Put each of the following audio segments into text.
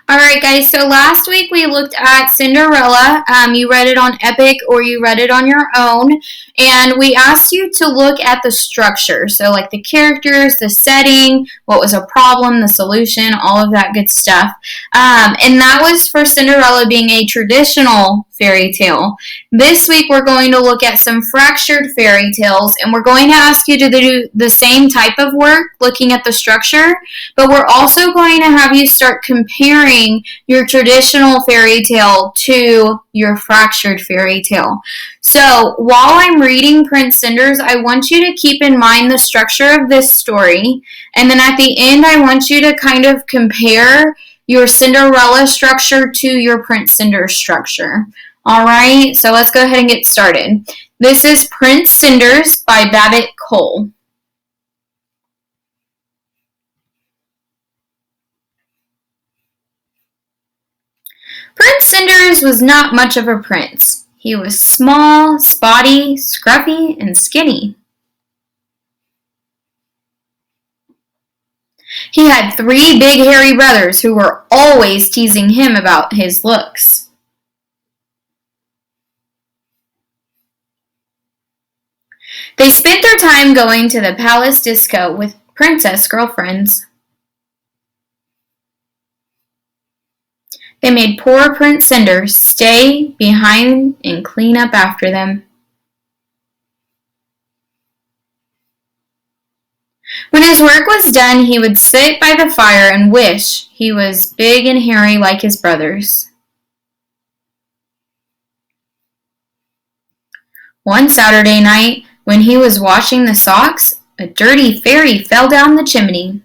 Alright, guys, so last week we looked at Cinderella. You read it on Epic or you read it on your own, and we asked you to look at the structure. So, like the characters, the setting, what was a problem, the solution, all of that good stuff. And that was for Cinderella being a traditional fairy tale. This week we're going to look at some fractured fairy tales, and we're going to ask you to do the same type of work looking at the structure, but we're also going to have you start comparing your traditional fairy tale to your fractured fairy tale. So while I'm reading Prince Cinders, I want you to keep in mind the structure of this story, and then at the end I want you to kind of compare your Cinderella structure to your Prince Cinders structure. Alright, so let's go ahead and get started. This is Prince Cinders by Babbitt Cole. Prince Cinders was not much of a prince. He was small, spotty, scruffy, and skinny. He had 3 big hairy brothers who were always teasing him about his looks. They spent their time going to the palace disco with princess girlfriends. They made poor Prince Cinders stay behind and clean up after them. When his work was done, he would sit by the fire and wish he was big and hairy like his brothers. One Saturday night, when he was washing the socks, a dirty fairy fell down the chimney.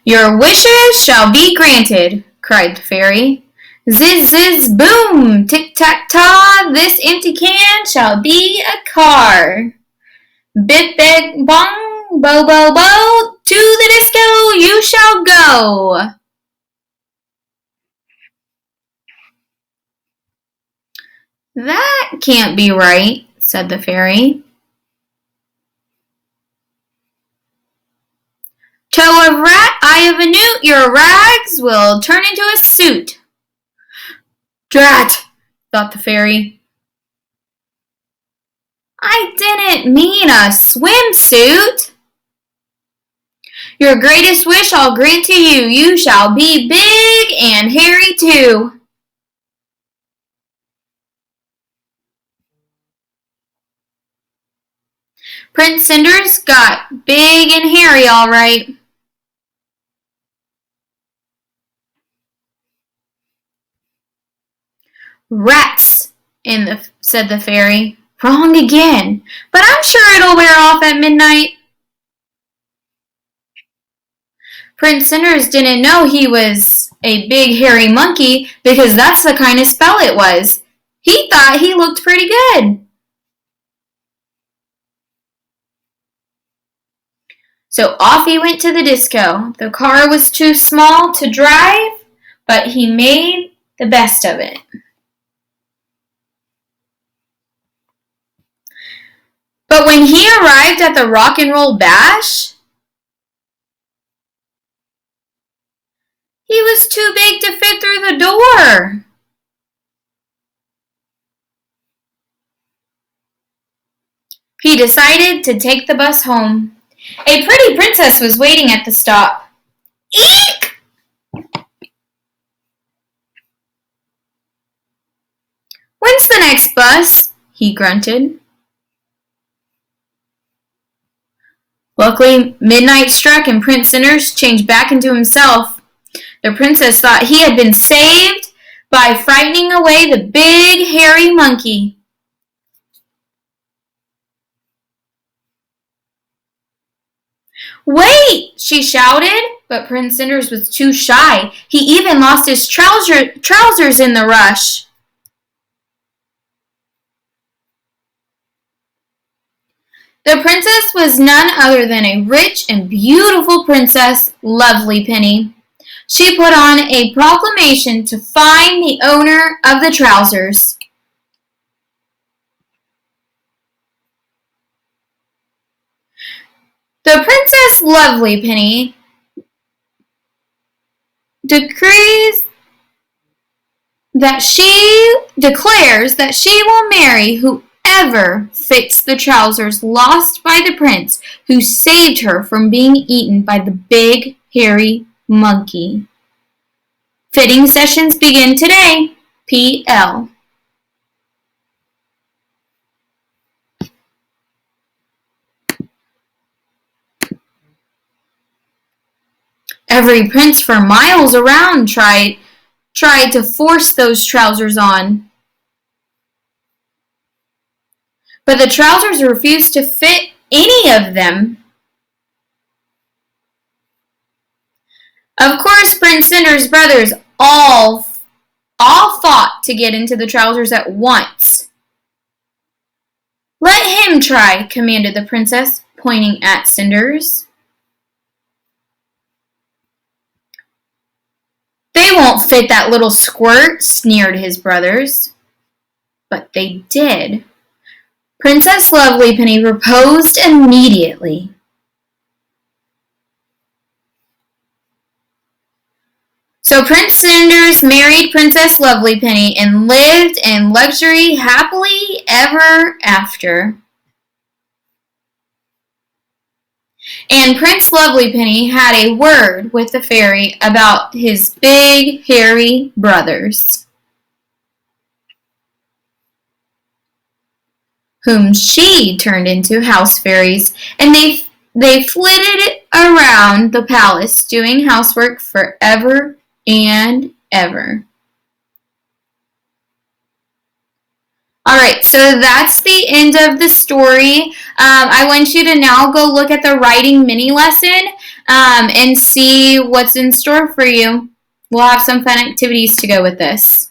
"Your wishes shall be granted," cried the fairy. "Ziz, ziz, boom, tic-tac-ta, this empty can shall be a car. Bip, bip, bong, bo, bo, bo, to the disco you shall go." "That can't be right," said the fairy. "Toe of rat, eye of a newt, your rags will turn into a suit." "Drat," thought the fairy. "I didn't mean a swimsuit." "Your greatest wish I'll grant to you. You shall be big and hairy too." Prince Cinders got big and hairy all right. "Rats," said the fairy. "Wrong again, but I'm sure it'll wear off at midnight." Prince Cinders didn't know he was a big hairy monkey because that's the kind of spell it was. He thought he looked pretty good. So off he went to the disco. The car was too small to drive, but he made the best of it. But when he arrived at the rock and roll bash, he was too big to fit through the door. He decided to take the bus home. A pretty princess was waiting at the stop. "Eek!" "When's the next bus?" he grunted. Luckily, midnight struck and Prince Cinders changed back into himself. The princess thought he had been saved by frightening away the big, hairy monkey. "Wait!" she shouted, but Prince Cinders was too shy. He even lost his trousers in the rush. The princess was none other than a rich and beautiful princess, Lovely Penny. She put on a proclamation to find the owner of the trousers. Lovely Penny declares that she will marry whoever fits the trousers lost by the prince who saved her from being eaten by the big hairy monkey. Fitting sessions begin today. P.L. Every prince for miles around tried to force those trousers on. But the trousers refused to fit any of them. Of course, Prince Cinder's brothers all fought to get into the trousers at once. Let him try, commanded the princess, pointing at Cinders. They won't fit that little squirt, sneered his brothers. But they did. Princess Lovelypenny proposed immediately. So Prince Cinders married Princess Lovelypenny and lived in luxury happily ever after. And Prince Lovelypenny had a word with the fairy about his big, hairy brothers, whom she turned into house fairies, and they flitted around the palace doing housework forever and ever. Alright, so that's the end of the story. I want you to now go look at the writing mini lesson and see what's in store for you. We'll have some fun activities to go with this.